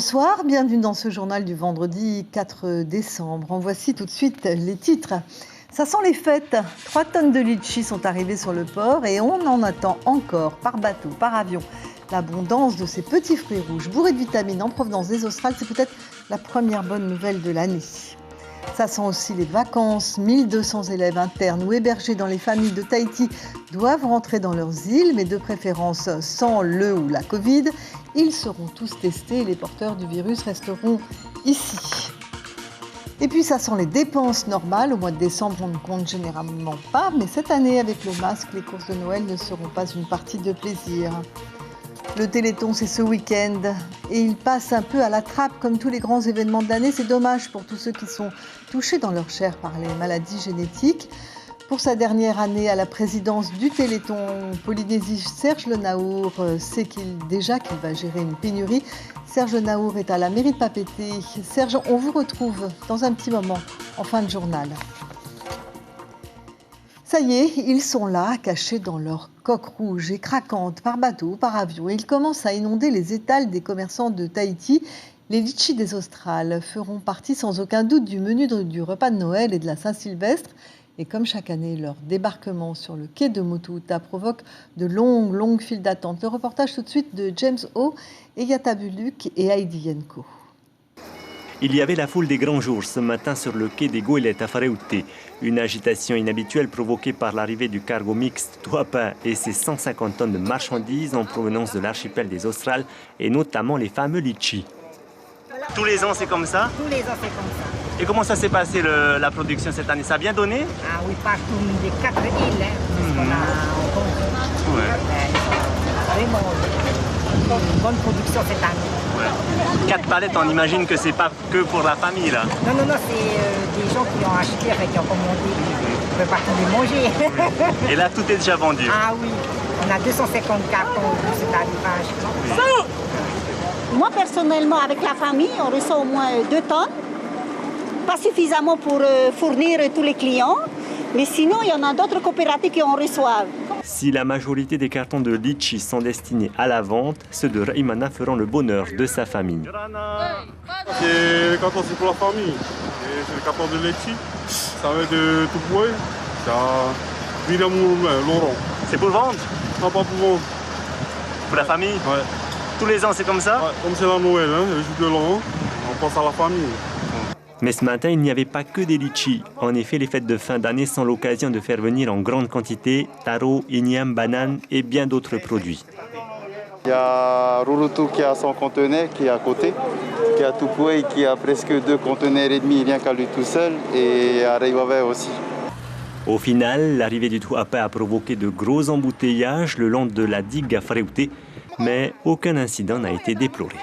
Bonsoir, bienvenue dans ce journal du vendredi 4 décembre. En voici tout de suite les titres. Ça sent les fêtes. 3 tonnes de litchis sont arrivées sur le port et on en attend encore par bateau, par avion. L'abondance de ces petits fruits rouges bourrés de vitamines en provenance des Australes, c'est peut-être la première bonne nouvelle de l'année. Ça sent aussi les vacances. 1200 élèves internes ou hébergés dans les familles de Tahiti doivent rentrer dans leurs îles, mais de préférence sans le ou la Covid. Ils seront tous testés et les porteurs du virus resteront ici. Et puis ça sent les dépenses normales. Au mois de décembre, on ne compte généralement pas, mais cette année, avec le masque, les courses de Noël ne seront pas une partie de plaisir. Le Téléthon, c'est ce week-end et il passe un peu à la trappe comme tous les grands événements de l'année. C'est dommage pour tous ceux qui sont touchés dans leur chair par les maladies génétiques. Pour sa dernière année à la présidence du Téléthon Polynésie, Serge Le Naour sait déjà qu'il va gérer une pénurie. Serge Le Naour est à la mairie de Papeete. Serge, on vous retrouve dans un petit moment en fin de journal. Ça y est, ils sont là, cachés dans leur coque rouge et craquante, par bateau, par avion. Ils commencent à inonder les étals des commerçants de Tahiti. Les litchis des Australes feront partie sans aucun doute du menu du repas de Noël et de la Saint-Sylvestre. Et comme chaque année, leur débarquement sur le quai de Motuuta provoque de longues files d'attente. Le reportage tout de suite de James O, Eyata Buluk et Heidi Yenko. Il y avait la foule des grands jours ce matin sur le quai des Goélettes à Whareute. Une agitation inhabituelle provoquée par l'arrivée du cargo mixte Tuapa et ses 150 tonnes de marchandises en provenance de l'archipel des Australes et notamment les fameux litchis. Tous les ans c'est comme ça? Tous les ans c'est comme ça. Et comment ça s'est passé la production cette année? Ça a bien donné? Ah oui, partout des 4 îles. Vraiment une bonne production cette année. Ouais. 4 palettes, on imagine que c'est pas que pour la famille là. Non, c'est des gens qui ont acheté, qui ont commandé, qui ne peuvent pas tous les manger. Et là tout est déjà vendu? Ah oui, on a 250 cartons de cet arrivage. Moi personnellement, avec la famille, on reçoit au moins 2 tonnes. Pas suffisamment pour fournir tous les clients, mais sinon il y en a d'autres coopératives qui en reçoivent. Si la majorité des cartons de litchi sont destinés à la vente, ceux de Raimana feront le bonheur de sa famille. Les cartons c'est pour la famille, c'est le carton de litchi, ça va être de Tupoué, ça William Laurent. C'est pour vendre? Non, pas pour vendre. Pour la famille? Ouais. Tous les ans c'est comme ça? Ouais, comme c'est la Noël, le jour de l'an, on pense à la famille. Mais ce matin, il n'y avait pas que des litchis. En effet, les fêtes de fin d'année sont l'occasion de faire venir en grande quantité taro, igname, bananes et bien d'autres produits. Il y a Rurutu qui a son conteneur qui est à côté, qui a Tupoué qui a presque 2 conteneurs et demi rien qu'à lui tout seul, et à Reiwawe aussi. Au final, l'arrivée du Tuapa a provoqué de gros embouteillages le long de la digue à Whareute, mais aucun incident n'a été déploré.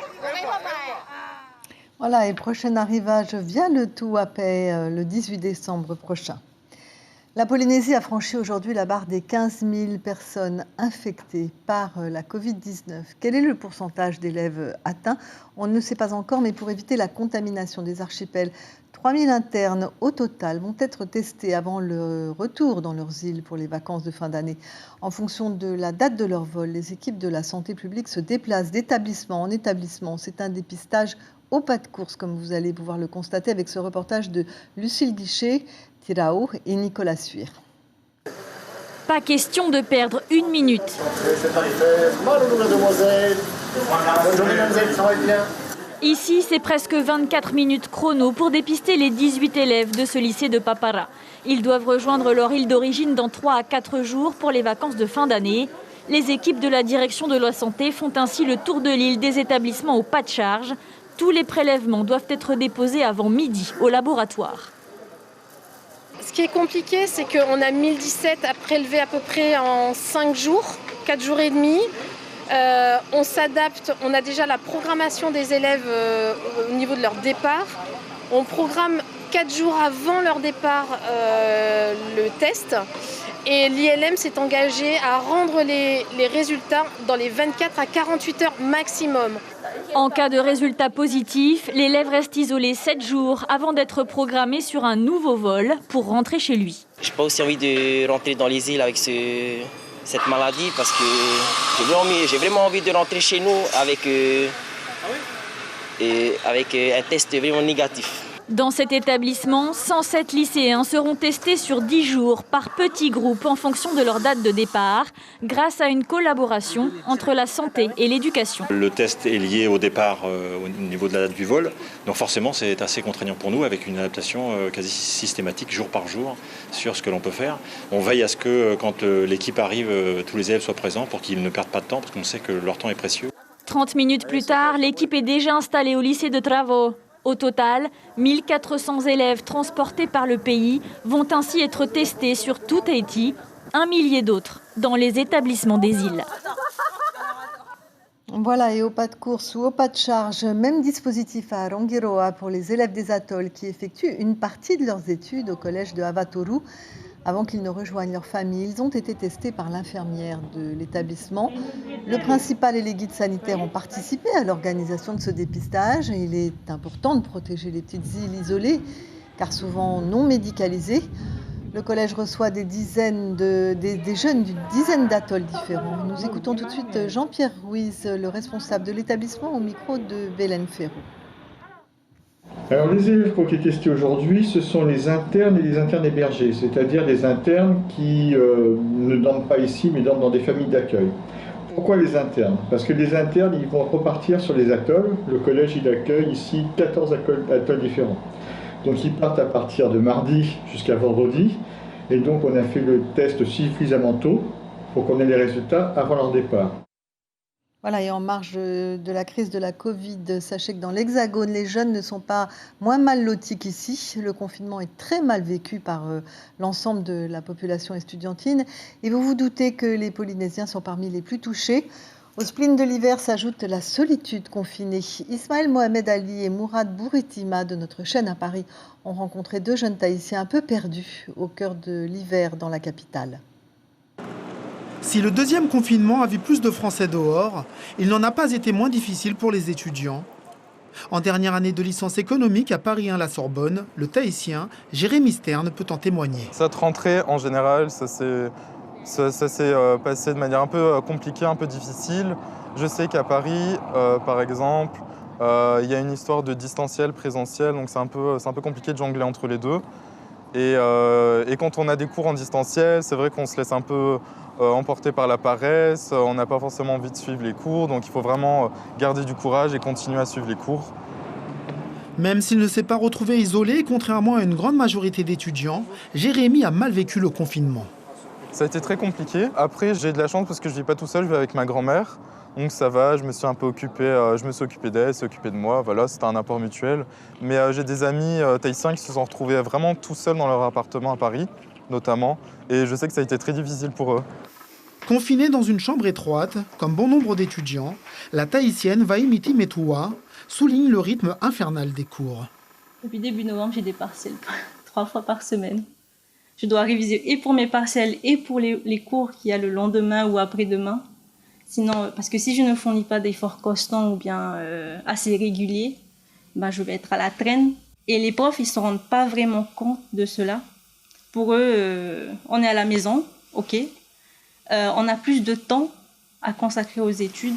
Voilà, et prochain arrivage via le Tuapa le 18 décembre prochain. La Polynésie a franchi aujourd'hui la barre des 15 000 personnes infectées par la Covid-19. Quel est le pourcentage d'élèves atteints? On ne sait pas encore, mais pour éviter la contamination des archipels, 3 000 internes au total vont être testés avant le retour dans leurs îles pour les vacances de fin d'année. En fonction de la date de leur vol, les équipes de la santé publique se déplacent d'établissement en établissement. C'est un dépistage au pas de course, comme vous allez pouvoir le constater avec ce reportage de Lucille Guichet, Tirao et Nicolas Suir. Pas question de perdre une minute. Ici, c'est presque 24 minutes chrono pour dépister les 18 élèves de ce lycée de Papara. Ils doivent rejoindre leur île d'origine dans 3 à 4 jours pour les vacances de fin d'année. Les équipes de la direction de la santé font ainsi le tour de l'île des établissements au pas de charge. Tous les prélèvements doivent être déposés avant midi au laboratoire. Ce qui est compliqué, c'est qu'on a 1017 à prélever à peu près en 5 jours, 4 jours et demi. On s'adapte, on a déjà la programmation des élèves au niveau de leur départ. On programme 4 jours avant leur départ le test. Et l'ILM s'est engagé à rendre les résultats dans les 24 à 48 heures maximum. En cas de résultat positif, l'élève reste isolé 7 jours avant d'être programmé sur un nouveau vol pour rentrer chez lui. Je n'ai pas aussi envie de rentrer dans les îles avec cette maladie parce que j'ai vraiment envie de rentrer chez nous avec et avec un test vraiment négatif. Dans cet établissement, 107 lycéens seront testés sur 10 jours par petits groupes en fonction de leur date de départ, grâce à une collaboration entre la santé et l'éducation. Le test est lié au départ au niveau de la date du vol, donc forcément c'est assez contraignant pour nous avec une adaptation quasi systématique jour par jour sur ce que l'on peut faire. On veille à ce que quand l'équipe arrive, tous les élèves soient présents pour qu'ils ne perdent pas de temps parce qu'on sait que leur temps est précieux. 30 minutes plus tard, l'équipe est déjà installée au lycée de Travo. Au total, 1400 élèves transportés par le pays vont ainsi être testés sur tout Tahiti, 1 millier d'autres dans les établissements des îles. Voilà, et au pas de course ou au pas de charge, même dispositif à Rangiroa pour les élèves des atolls qui effectuent une partie de leurs études au collège de Avatoru. Avant qu'ils ne rejoignent leur famille, ils ont été testés par l'infirmière de l'établissement. Le principal et les guides sanitaires ont participé à l'organisation de ce dépistage. Et il est important de protéger les petites îles isolées, car souvent non médicalisées. Le collège reçoit des jeunes d'une dizaine d'atolls différents. Nous écoutons tout de suite Jean-Pierre Ruiz, le responsable de l'établissement, au micro de Vélène Ferro. Alors les élèves pour qui est testé aujourd'hui, ce sont les internes et les internes hébergés, c'est-à-dire des internes qui ne dorment pas ici mais dorment dans des familles d'accueil. Pourquoi les internes? Parce que les internes, ils vont repartir sur les atolls. Le collège, il accueille ici 14 atolls différents. Donc ils partent à partir de mardi jusqu'à vendredi. Et donc on a fait le test suffisamment tôt pour qu'on ait les résultats avant leur départ. Voilà, et en marge de la crise de la Covid, sachez que dans l'Hexagone, les jeunes ne sont pas moins mal lotis qu'ici. Le confinement est très mal vécu par l'ensemble de la population estudiantine. Et vous vous doutez que les Polynésiens sont parmi les plus touchés. Au spleen de l'hiver s'ajoute la solitude confinée. Ismaël Mohamed Ali et Mourad Bouritima de notre chaîne à Paris ont rencontré 2 jeunes Tahitiens un peu perdus au cœur de l'hiver dans la capitale. Si le deuxième confinement a vu plus de Français dehors, il n'en a pas été moins difficile pour les étudiants. En dernière année de licence économique à Paris 1 la Sorbonne, le Tahitien Jérémy Stern peut en témoigner. Cette rentrée, en général, ça s'est passé de manière un peu compliquée, un peu difficile. Je sais qu'à Paris, par exemple, il y a une histoire de distanciel, présentiel, donc c'est un peu compliqué de jongler entre les deux. Et quand on a des cours en distanciel, c'est vrai qu'on se laisse un peu emporté par la paresse, on n'a pas forcément envie de suivre les cours, donc il faut vraiment garder du courage et continuer à suivre les cours. Même s'il ne s'est pas retrouvé isolé, contrairement à une grande majorité d'étudiants, Jérémy a mal vécu le confinement. Ça a été très compliqué. Après, j'ai de la chance parce que je ne vis pas tout seul, je vis avec ma grand-mère. Donc ça va, je me suis occupé d'elle, elle s'est occupée de moi, voilà, c'était un apport mutuel. Mais j'ai des amis tahitiens qui se sont retrouvés vraiment tout seuls dans leur appartement à Paris, notamment. Et je sais que ça a été très difficile pour eux. Confinée dans une chambre étroite, comme bon nombre d'étudiants, la Tahitienne Vaimiti Metua souligne le rythme infernal des cours. Depuis début novembre, j'ai des partiels 3 fois par semaine. Je dois réviser et pour mes partiels et pour les cours qu'il y a le lendemain ou après-demain. Sinon, parce que si je ne fournis pas d'efforts constants ou bien assez réguliers, je vais être à la traîne. Et les profs, ils ne se rendent pas vraiment compte de cela. Pour eux, on est à la maison, ok. On a plus de temps à consacrer aux études.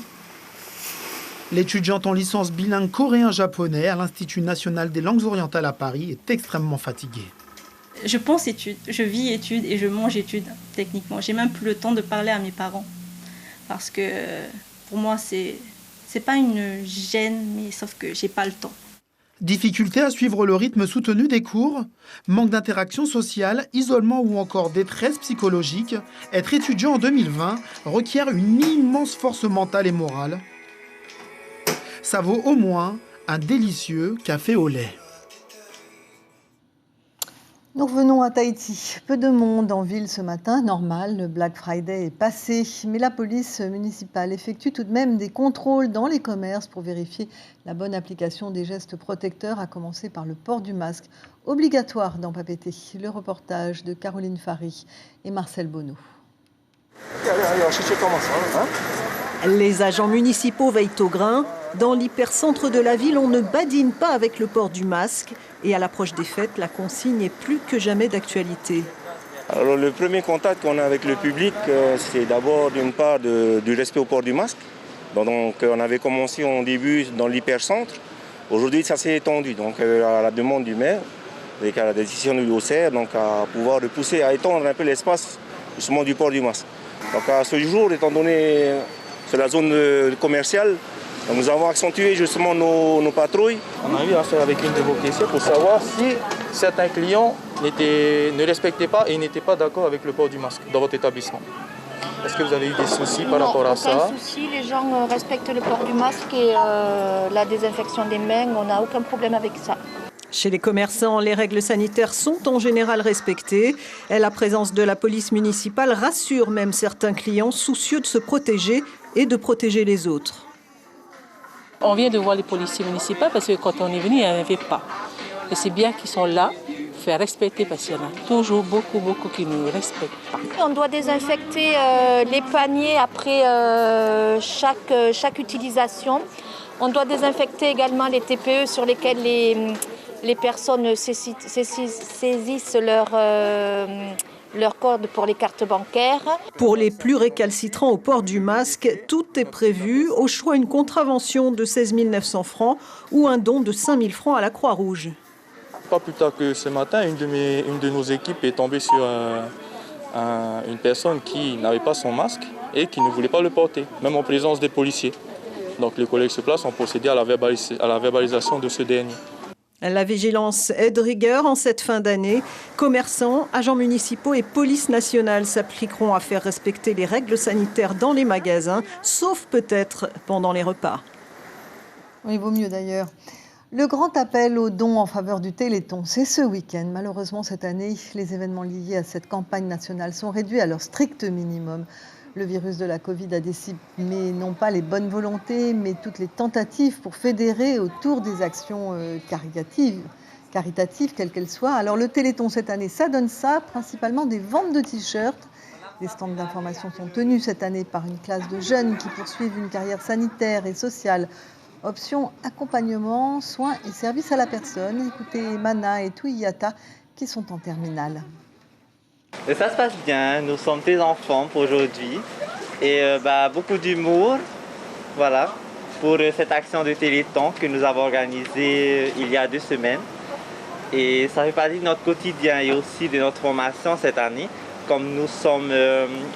L'étudiante en licence bilingue coréen-japonais à l'Institut national des langues orientales à Paris est extrêmement fatiguée. Je pense études, je vis études et je mange études, techniquement. J'ai même plus le temps de parler à mes parents. Parce que pour moi, c'est pas une gêne, mais sauf que j'ai pas le temps. Difficulté à suivre le rythme soutenu des cours, manque d'interaction sociale, isolement ou encore détresse psychologique, être étudiant en 2020 requiert une immense force mentale et morale. Ça vaut au moins un délicieux café au lait. Nous revenons à Tahiti. Peu de monde en ville ce matin, normal, le Black Friday est passé. Mais la police municipale effectue tout de même des contrôles dans les commerces pour vérifier la bonne application des gestes protecteurs, à commencer par le port du masque, obligatoire dans Papeete. Le reportage de Caroline Fary et Marcel Bonneau. Les agents municipaux veillent au grain. Dans l'hypercentre de la ville, on ne badine pas avec le port du masque. Et à l'approche des fêtes, la consigne est plus que jamais d'actualité. Alors, le premier contact qu'on a avec le public, c'est d'abord d'une part du respect au port du masque. Donc on avait commencé en début dans l'hypercentre. Aujourd'hui, ça s'est étendu, donc à la demande du maire, avec la décision du OCR, donc à pouvoir repousser, à étendre un peu l'espace justement du port du masque. Donc à ce jour, étant donné c'est la zone commerciale, nous avons accentué justement nos patrouilles. On a eu affaire avec une de vos caissières pour savoir si certains clients ne respectaient pas et n'étaient pas d'accord avec le port du masque dans votre établissement. Est-ce que vous avez eu des soucis par rapport à ça? Non, aucun souci. Les gens respectent le port du masque et la désinfection des mains. On n'a aucun problème avec ça. Chez les commerçants, les règles sanitaires sont en général respectées. Et la présence de la police municipale rassure même certains clients soucieux de se protéger et de protéger les autres. On vient de voir les policiers municipaux parce que quand on est venu, il n'y en avait pas. Et c'est bien qu'ils sont là, faire respecter parce qu'il y en a toujours beaucoup qui ne respectent pas. On doit désinfecter les paniers après chaque utilisation. On doit désinfecter également les TPE sur lesquels les personnes saisissent leur code pour les cartes bancaires. Pour les plus récalcitrants au port du masque, tout est prévu. Au choix, une contravention de 16 900 francs ou un don de 5 000 francs à la Croix-Rouge. Pas plus tard que ce matin, une de nos équipes est tombée sur une personne qui n'avait pas son masque et qui ne voulait pas le porter, même en présence des policiers. Donc les collègues sur place ont procédé à la verbalisation de ce dernier. La vigilance est de rigueur en cette fin d'année. Commerçants, agents municipaux et police nationale s'appliqueront à faire respecter les règles sanitaires dans les magasins, sauf peut-être pendant les repas. Oui, il vaut mieux d'ailleurs. Le grand appel aux dons en faveur du Téléthon, c'est ce week-end. Malheureusement, cette année, les événements liés à cette campagne nationale sont réduits à leur strict minimum. Le virus de la Covid a décimé non pas les bonnes volontés, mais toutes les tentatives pour fédérer autour des actions caritatives, quelles qu'elles soient. Alors le Téléthon cette année, ça donne ça, principalement des ventes de t-shirts. Des stands d'information sont tenus cette année par une classe de jeunes qui poursuivent une carrière sanitaire et sociale. Options accompagnement, soins et services à la personne. Écoutez Mana et Touiyata qui sont en terminale. Et ça se passe bien, nous sommes tes enfants pour aujourd'hui et beaucoup d'humour, voilà, pour cette action de Téléthon que nous avons organisée il y a 2 semaines. Et ça fait partie de notre quotidien et aussi de notre formation cette année, comme nous sommes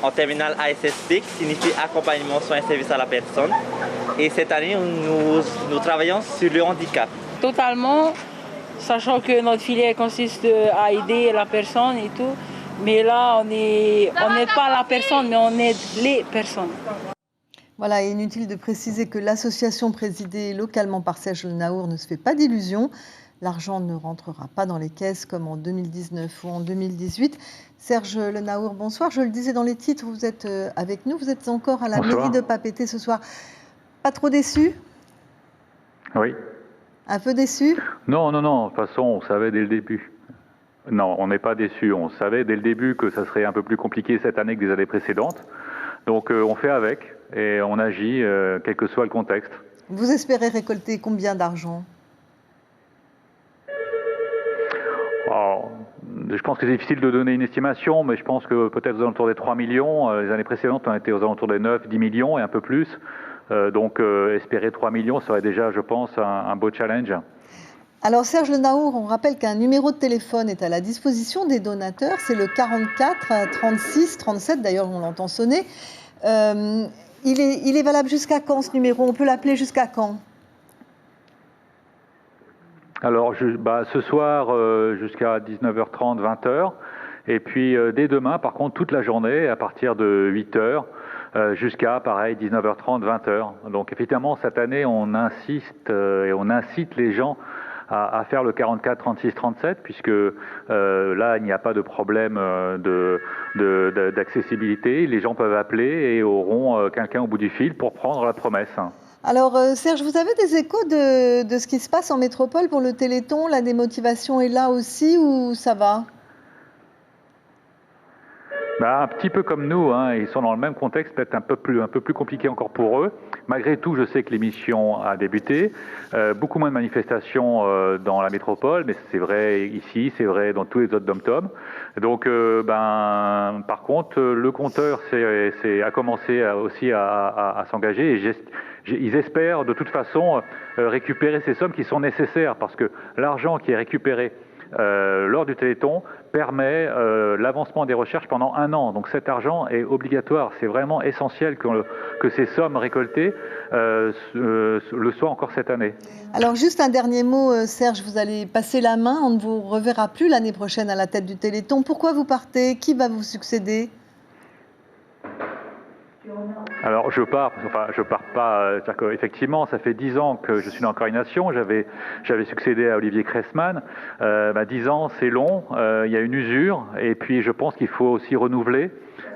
en terminale ASSP, qui signifie accompagnement, soins et services à la personne. Et cette année, nous travaillons sur le handicap. Totalement, sachant que notre filière consiste à aider la personne et tout. Mais là, on n'aide pas la personne, mais on aide les personnes. Voilà, et inutile de préciser que l'association présidée localement par Serge Le Naour ne se fait pas d'illusions. L'argent ne rentrera pas dans les caisses comme en 2019 ou en 2018. Serge Le Naour, bonsoir. Je le disais dans les titres, vous êtes avec nous. Vous êtes encore à la mairie de Papeete ce soir. Pas trop déçu? Oui. Un peu déçu? Non. De toute façon, on savait dès le début. Non, on n'est pas déçus. On savait dès le début que ça serait un peu plus compliqué cette année que des années précédentes. Donc on fait avec et on agit, quel que soit le contexte. Vous espérez récolter combien d'argent? Je pense que c'est difficile de donner une estimation, mais je pense que peut-être aux alentours des 3 millions. Les années précédentes, on était aux alentours des 9, 10 millions et un peu plus. Donc espérer 3 millions serait déjà, je pense, un beau challenge. Alors Serge Le Naour, on rappelle qu'un numéro de téléphone est à la disposition des donateurs, c'est le 44 36 37, d'ailleurs on l'entend sonner. Il est valable jusqu'à quand ce numéro? On peut l'appeler jusqu'à quand? Alors ce soir jusqu'à 19h30, 20h, et puis dès demain par contre toute la journée à partir de 8h jusqu'à pareil 19h30, 20h. Donc effectivement cette année on insiste et on incite les gens à faire le 44 36 37 puisque là il n'y a pas de problème d'accessibilité. Les gens peuvent appeler et auront quelqu'un au bout du fil pour prendre la promesse. Alors Serge, vous avez des échos de ce qui se passe en métropole pour le Téléthon? La démotivation est là aussi ou ça va? Un petit peu comme nous, hein, ils sont dans le même contexte, peut-être un peu plus compliqué encore pour eux. Malgré tout, je sais que l'émission a débuté. Beaucoup moins de manifestations dans la métropole, mais c'est vrai ici, c'est vrai dans tous les autres dom-toms. Donc, par contre, le compteur a commencé aussi à s'engager et ils espèrent de toute façon récupérer ces sommes qui sont nécessaires parce que l'argent qui est récupéré lors du Téléthon permet l'avancement des recherches pendant 1 an. Donc cet argent est obligatoire. C'est vraiment essentiel que ces sommes récoltées le soient encore cette année. Alors juste un dernier mot, Serge, vous allez passer la main. On ne vous reverra plus l'année prochaine à la tête du Téléthon. Pourquoi vous partez? Qui va vous succéder? Alors je pars pas. Effectivement, ça fait 10 ans que je suis dans la coordination. J'avais succédé à Olivier Cressman. 10 ans, c'est long. Il y a une usure, et puis je pense qu'il faut aussi renouveler.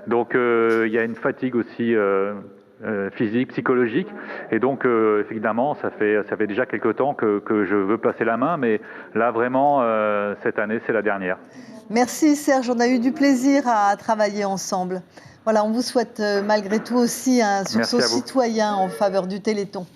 Donc il y a une fatigue aussi physique, psychologique, et donc évidemment, ça fait déjà quelque temps que je veux passer la main, mais là vraiment cette année, c'est la dernière. Merci Serge, on a eu du plaisir à travailler ensemble. Voilà, on vous souhaite malgré tout aussi un sursaut citoyen en faveur du Téléthon.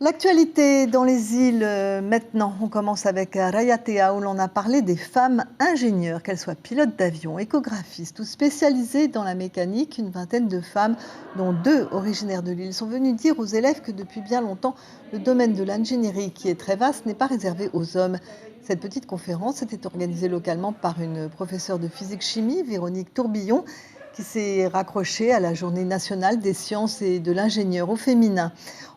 L'actualité dans les îles maintenant, on commence avec Rayatea où l'on a parlé des femmes ingénieures, qu'elles soient pilotes d'avion, échographistes ou spécialisées dans la mécanique. Une vingtaine de femmes, dont 2 originaires de l'île, sont venues dire aux élèves que depuis bien longtemps, le domaine de l'ingénierie, qui est très vaste, n'est pas réservé aux hommes. Cette petite conférence était organisée localement par une professeure de physique-chimie, Véronique Tourbillon, qui s'est raccrochée à la Journée nationale des sciences et de l'ingénieur au féminin.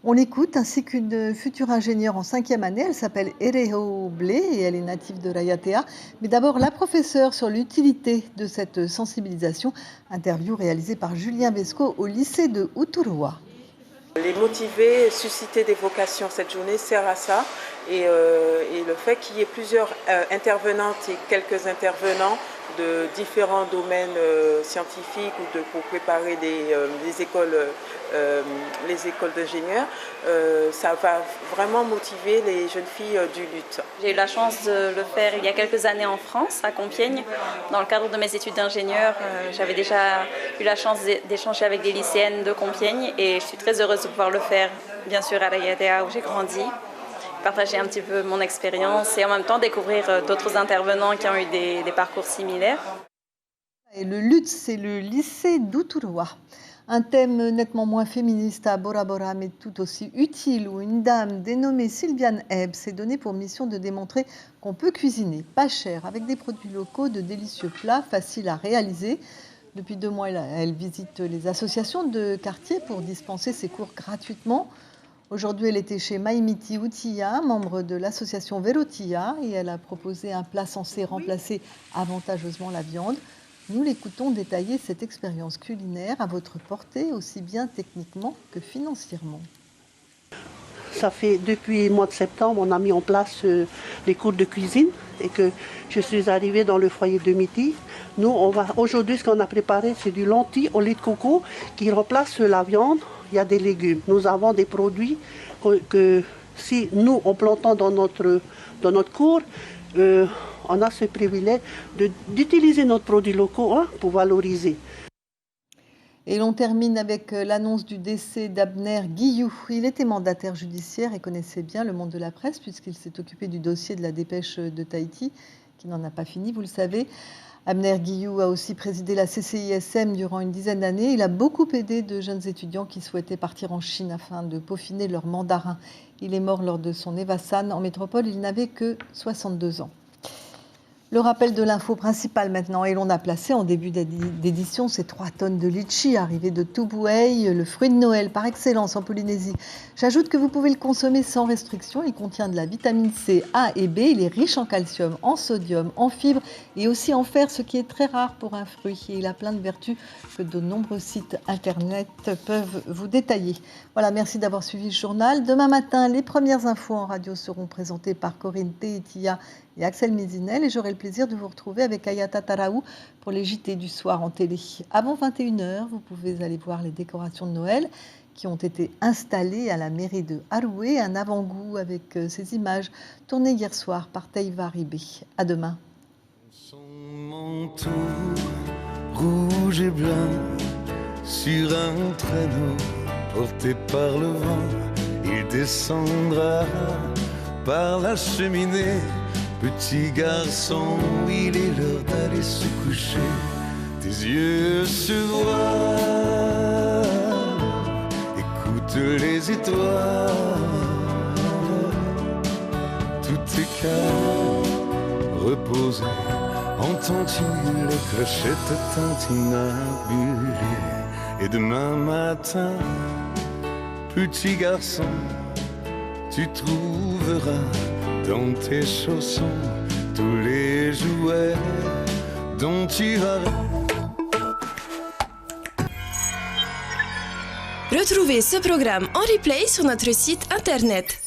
On l'écoute, ainsi qu'une future ingénieure en 5e année. Elle s'appelle Ereho Blé et elle est native de Rayatea. Mais d'abord, la professeure sur l'utilité de cette sensibilisation. Interview réalisée par Julien Vesco au lycée de Uturua. Les motiver, susciter des vocations, cette journée sert à ça. Et le fait qu'il y ait plusieurs intervenantes et quelques intervenants de différents domaines scientifiques ou pour préparer les écoles d'ingénieurs, ça va vraiment motiver les jeunes filles du LUT. J'ai eu la chance de le faire il y a quelques années en France, à Compiègne. Dans le cadre de mes études d'ingénieur, j'avais déjà eu la chance d'échanger avec des lycéennes de Compiègne et je suis très heureuse de pouvoir le faire, bien sûr, à Rayatea où j'ai grandi. Partager un petit peu mon expérience et en même temps découvrir d'autres intervenants qui ont eu des parcours similaires. Et le LUT, c'est le lycée d'Uturua. Un thème nettement moins féministe à Bora Bora, mais tout aussi utile, où une dame dénommée Sylviane Hebb s'est donnée pour mission de démontrer qu'on peut cuisiner pas cher, avec des produits locaux, de délicieux plats faciles à réaliser. Depuis 2 mois, elle visite les associations de quartier pour dispenser ses cours gratuitement. Aujourd'hui, elle était chez Maimiti Utia, membre de l'association Verotia, et elle a proposé un plat censé remplacer avantageusement la viande. Nous l'écoutons détailler cette expérience culinaire à votre portée, aussi bien techniquement que financièrement. Ça fait depuis le mois de septembre, on a mis en place les cours de cuisine et que je suis arrivée dans le foyer de midi. Nous, aujourd'hui, ce qu'on a préparé, c'est du lentilles au lait de coco qui remplace la viande. Il y a des légumes. Nous avons des produits que si nous, en plantant dans notre cours, on a ce privilège d'utiliser nos produits locaux pour valoriser. Et l'on termine avec l'annonce du décès d'Abner Guillou. Il était mandataire judiciaire et connaissait bien le monde de la presse puisqu'il s'est occupé du dossier de la dépêche de Tahiti, qui n'en a pas fini, vous le savez. Abner Guillou a aussi présidé la CCISM durant une dizaine d'années. Il a beaucoup aidé de jeunes étudiants qui souhaitaient partir en Chine afin de peaufiner leur mandarin. Il est mort lors de son Evasan en métropole. Il n'avait que 62 ans. Le rappel de l'info principale maintenant, et l'on a placé en début d'édition ces 3 tonnes de litchi arrivées de Tubuai, le fruit de Noël par excellence en Polynésie. J'ajoute que vous pouvez le consommer sans restriction. Il contient de la vitamine C, A et B. Il est riche en calcium, en sodium, en fibres et aussi en fer, ce qui est très rare pour un fruit. Et il a plein de vertus que de nombreux sites internet peuvent vous détailler. Voilà, merci d'avoir suivi le journal. Demain matin, les premières infos en radio seront présentées par Corinne Teetia et Axel Mézinel, et j'aurai le plaisir de vous retrouver avec Ayata Taraou pour les JT du soir en télé. Avant 21h, vous pouvez aller voir les décorations de Noël qui ont été installées à la mairie de Haroué, un avant-goût avec ces images tournées hier soir par Taïva Ribé. À demain. rouge et blanc, sur un traîneau porté par le vent. Il descendra par la cheminée. Petit garçon, il est l'heure d'aller se coucher. Tes yeux se voient, écoute les étoiles. Tout est calme, reposé. Entends-tu les clochettes tintinabulées? Et demain matin, petit garçon, tu trouveras dans tes chaussons tous les jouets dont tu vas. Retrouvez ce programme en replay sur notre site internet